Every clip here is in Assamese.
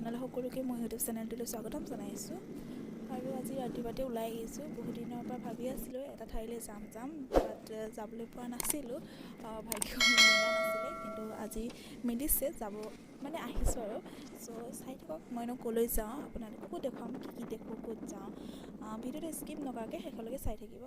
আপোনালোক সকলোকে মই ইউটিউব চেনেলটোলৈ স্বাগতম জনাইছোঁ। আৰু আজি ৰাতিপুৱাতে ওলাই আহিছোঁ। বহুত দিনৰ পৰা ভাবি আছিলোঁ এটা ঠাইলৈ যাম বাট যাবলৈ পৰা নাছিলোঁ, ভাগ্য মিলা নাছিলে, কিন্তু আজি মিলিছে, যাব মানে আহিছোঁ আৰু। চ' চাই থাকক মইনো ক'লৈ যাওঁ, আপোনালোককো দেখুৱাম কি দেখোঁ, ক'ত যাওঁ। ভিডিঅ'টো স্কিপ নকৰাকৈ শেষলৈকে চাই থাকিব।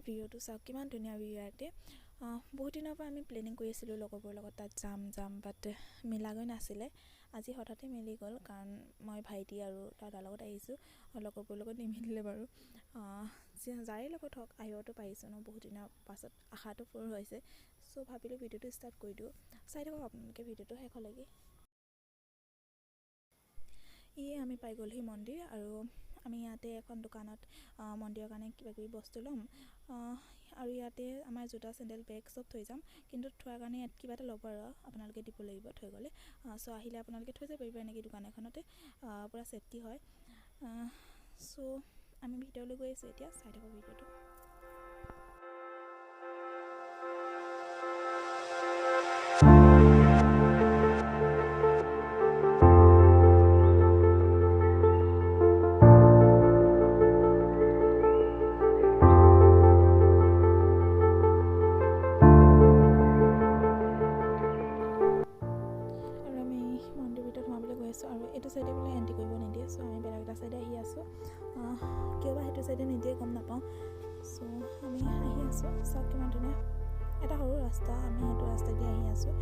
ভিউটো চাওক, কিমান ধুনীয়া ভিউ ইয়াতে। বহুত দিনৰ পৰা আমি প্লেনিং কৰি আছিলোঁ লগৰবোৰৰ লগত তাত যাম বাট মিলাগৈ নাছিলে। আজি হঠাতে মিলি গ'ল, কাৰণ মই ভাইটি আৰু দাদাৰ লগত আহিছোঁ, লগৰবোৰৰ লগত নিমিলিলে বাৰু। যাৰে লগত হওক আহিবতো পাৰিছোঁ ন, বহুত দিনৰ পাছত আশাটো পূৰ হৈছে। চ' ভাবিলোঁ ভিডিঅ'টো ষ্টাৰ্ট কৰি দিওঁ। চাই থাকক আপোনালোকে ভিডিঅ'টো শেষলৈকে। আমি পাই গ'লহি মন্দিৰ, আৰু আমি ইয়াতে এখন দোকানত মন্দিৰৰ কাৰণে কিবাকিবি বস্তু ল'ম, আৰু ইয়াতে আমাৰ জোতা চেণ্ডেল বেগ চব থৈ যাম। কিন্তু থোৱাৰ কাৰণে ইয়াত কিবা এটা ল'ব আৰু আপোনালোকে দিব লাগিব থৈ গ'লে। চ' আহিলে আপোনালোকে থৈ যাব পাৰিব এনেকৈ দোকান এখনতে, পূৰা ছেফটি হয়। চ' আমি ভিতৰলৈ গৈ আছোঁ এতিয়া, চাই থাকক ভিডিঅ'টো। আৰু এইটো চাইডে বোলে এণ্ট্ৰি কৰিব নিদিয়ে, চ' আমি বেলেগ এটা চাইডে আহি আছোঁ। কিয় বা সেইটো চাইডে নিদিয়ে গম নাপাওঁ। চ' আমি আহি আছোঁ, চাওক কিমান ধুনীয়া এটা সৰু ৰাস্তা, আমি সেইটো ৰাস্তা দি আহি আছোঁ।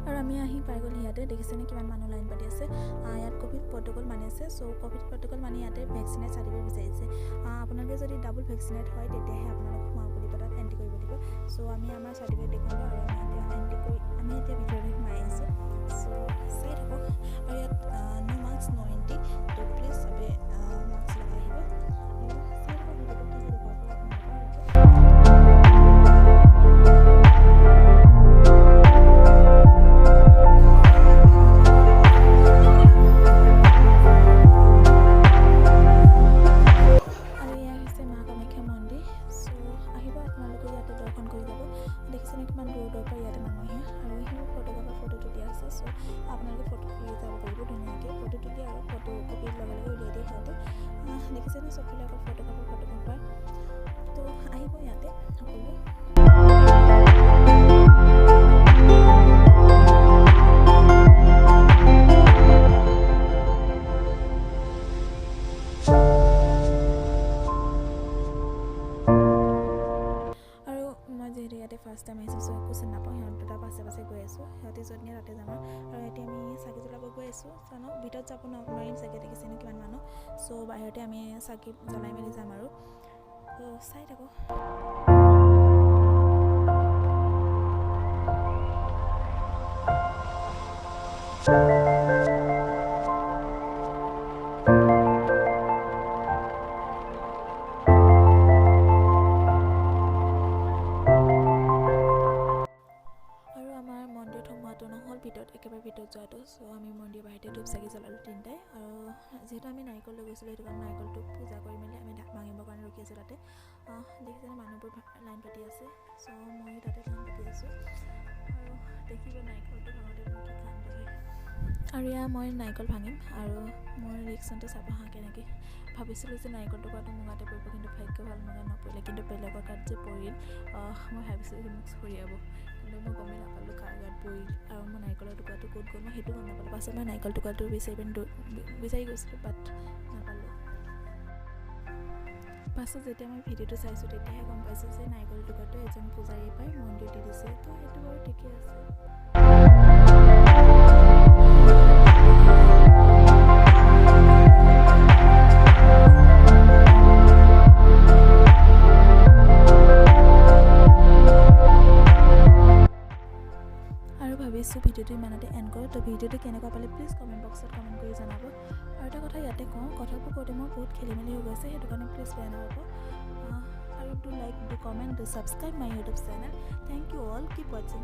আৰু আমি আহি পাই গ'ল ইয়াতে, দেখিছেনে কিমান মানুহ লাইন পাতি আছে। ইয়াত ক'ভিড প্ৰট'কল মানি আছে। চ' ক'ভিড প্ৰট'কল মানি ইয়াতে ভেকচিনেট চাৰ্টিফিকেট বিচাৰিছে। আপোনালোকে যদি ডাবল ভেকচিনেট হয় তেতিয়াহে আপোনালোক সোমাব দিব, তাত এণ্ট্ৰি কৰিব দিব। চ' আমি আমাৰ চাৰ্টিফিকেট দেখুৱালোঁ আৰু আমি এতিয়া ভিতৰলৈ সোমাই আছোঁ। চ' চাই থাকক। আৰু ইয়াত নো মাস্ক নো এণ্ট্ৰি, ত' প্লিজ চবে মাস্ক লগাই আহিব। চাই থাকক ভিডিঅ'টো কি দেখুৱাব দেখিছেনে কিমান দূৰৰ পৰা ইয়াতে মানুহ আহে, আৰু এইখিনি ফটোগ্ৰাফাৰ ফটো তুলি আছে। চ' আপোনালোকে ফটো তুলি যাব পাৰিব ধুনীয়াকৈ, ফটো তুলি আৰু ফটো কপিৰ লগে লগে উলিয়াই দিয়ে সিহঁতে। দেখিছেনে চবফালে অকল ফটোগ্ৰাফাৰ। ত' আহিব ইয়াতে সকলোৱে। যিহেতু ইয়াতে ফাৰ্ষ্ট টাইম আহিছোঁ, চ' একো চিনি নাপাওঁ। সিহঁত দুটা পাছে গৈ আছোঁ, সিহঁতে য'ত নিয়ে তাতে যাম। আৰু এতিয়া আমি চাকি জ্বলাব গৈ আছোঁ। জানো ভিতৰত যাব নোৱাৰিম চাগে, দেখিছেনে কিমান মানুহ। চ' বাহিৰতে আমি চাকি জ্বলাই মেলি যাম আৰু। চাই থাকোঁ। ভিতৰত একেবাৰে ভিতৰত যোৱাটো। চ' আমি মন্দিৰৰ বাহিৰতে ধূপ চাকি জ্বলালোঁ তিনিটাই। আৰু যিহেতু আমি নাৰিকল লৈ গৈছিলোঁ, সেইটো কাৰণে নাৰিকলটো পূজা কৰি মেলি আমি ভাঙিবৰ কাৰণে ৰখি আছোঁ তাতে। দেখিছেনে মানুহবোৰ লাইন পাতি আছে। চ' মই তাতে লাইন পাতি আছোঁ, আৰু দেখিব নাৰিকলটো ভাঙোতে মোৰ কি কান্দ হয়। আৰু মই নাৰিকল ভাঙিম, আৰু মোৰ ৰিয়েকশ্যনটো চাব কেনেকৈ। ভাবিছিলোঁ যে নাৰিকল টুকুৰাটো মোৰ গাতে পৰিব, কিন্তু ভাগ্য ভাল মোৰ গাত নপৰিলে, কিন্তু বেলেগৰ গাত যে পৰিল। মই ভাবিছিলোঁ যে মোক চৰিয়াব, কিন্তু মই গমেই নাপালোঁ কাৰ গাত পৰিল, আৰু মোৰ নাৰিকলৰ টুকুৰাটো ক'ত গ'ল মই সেইটো গম নাপালোঁ। পাছত মই নাৰিকল টুকুৰাটো বিচাৰি গৈছিলোঁ, বাট নাপালোঁ। পাছত যেতিয়া মই ভিডিঅ'টো চাইছোঁ তেতিয়াহে গম পাইছোঁ যে নাৰিকল টুকুৰাটো এজন পূজাৰীয়ে পাই মন্দিৰ দি দিছে। তো সেইটো বাৰু ঠিকেই আছে। আহিছোঁ ভিডিঅ'টো ইমানতে এণ্ড কৰোঁ তো ভিডিঅ'টো কেনেকুৱা পালে প্লিজ কমেণ্ট বক্সত কমেণ্ট কৰি জনাব আৰু এটা কথা ইয়াতে কওঁ কথাবোৰ কওঁতে মোৰ বহুত খেলি মেলি হৈ গৈছে সেইটো কাৰণে প্লিজ বেয়া নাপাব আৰু do like do comment do subscribe my YouTube channel thank you all keep ৱাচিং